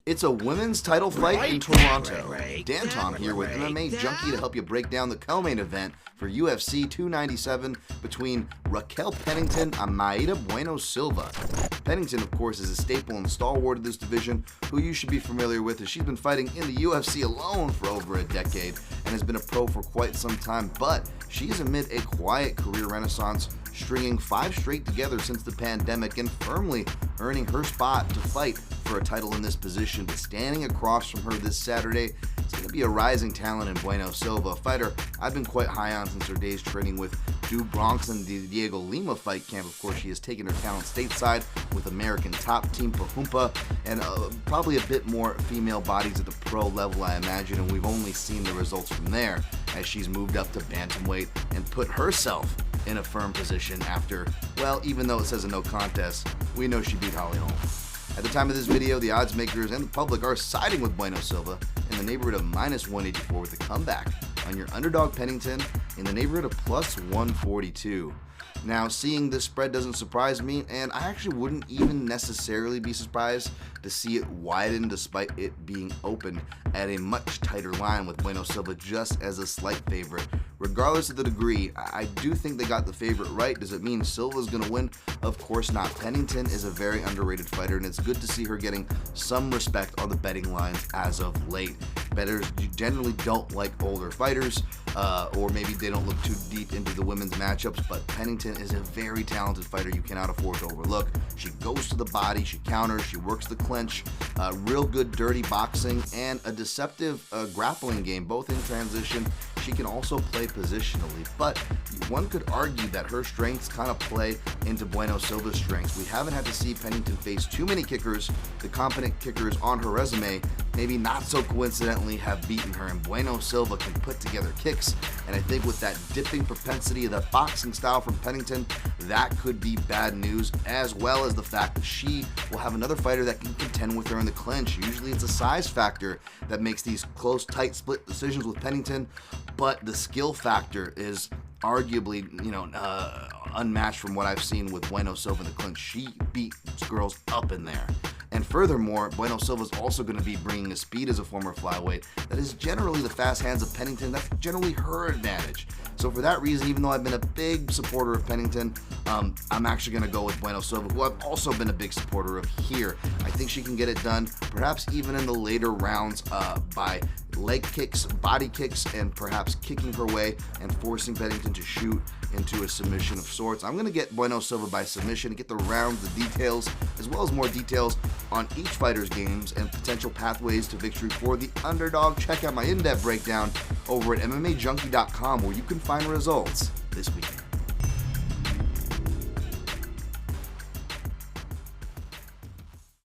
It's a women's title fight in Toronto. Dan Tom here with MMA Junkie to help you break down the co-main event for UFC 297 between Raquel Pennington and Mayra Bueno Silva. Pennington, of course, is a staple and stalwart of this division, who you should be familiar with as she's been fighting in the UFC alone for over a decade and has been a pro for quite some time, but she's amid a quiet career renaissance, stringing 5 straight together since the pandemic and firmly earning her spot to fight for a title in this position. But standing across from her this Saturday is going to be a rising talent in Bueno Silva, a fighter I've been quite high on since her days training with Du Bronx and the Diego Lima fight camp. Of course, she has taken her talent stateside with American top team Pahumpa and probably a bit more female bodies at the pro level, I imagine, and we've only seen the results from there as she's moved up to bantamweight and put herself in a firm position after, well, even though it says a no contest, we know she beat Holly Holm. At the time of this video, the odds makers and the public are siding with Bueno Silva in the neighborhood of -184 with a comeback on your underdog Pennington in the neighborhood of +142. Now, seeing this spread doesn't surprise me, and I actually wouldn't even necessarily be surprised to see it widen despite it being opened at a much tighter line with Bueno Silva just as a slight favorite. Regardless of the degree, I do think they got the favorite right. Does it mean Silva's going to win? Of course not. Pennington is a very underrated fighter, and it's good to see her getting some respect on the betting lines as of late. Bettors generally don't like older fighters, or maybe they don't look too deep into the women's matchups, but Pennington is a very talented fighter you cannot afford to overlook. She goes to the body, she counters, she works the clinch, real good dirty boxing, and a deceptive grappling game, both in transition. She can also play positionally, but one could argue that her strengths kind of play into Bueno Silva's strengths. We haven't had to see Pennington face too many kickers. The competent kickers on her resume, maybe not so coincidentally, have beaten her, and Bueno Silva can put together kicks, and I think with that dipping propensity of that boxing style from Pennington, that could be bad news, as well as the fact that she will have another fighter that can contend with her in the clinch. Usually it's a size factor that makes these close, tight split decisions with Pennington, but the skill factor is arguably, unmatched from what I've seen with Bueno Silva in the clinch. She beats girls up in there. And furthermore, Bueno Silva is also going to be bringing a speed as a former flyweight that is generally the fast hands of Pennington. That's generally her advantage. So for that reason, even though I've been a big supporter of Pennington, I'm actually going to go with Bueno Silva, who I've also been a big supporter of here. I think she can get it done, perhaps even in the later rounds by leg kicks, body kicks, and perhaps kicking her way and forcing Pennington to shoot into a submission of sorts. I'm going to get Bueno Silva by submission to get the rounds, the details, as well as more details on each fighter's games and potential pathways to victory for the underdog. Check out my in-depth breakdown over at MMAJunkie.com, where you can find results this weekend.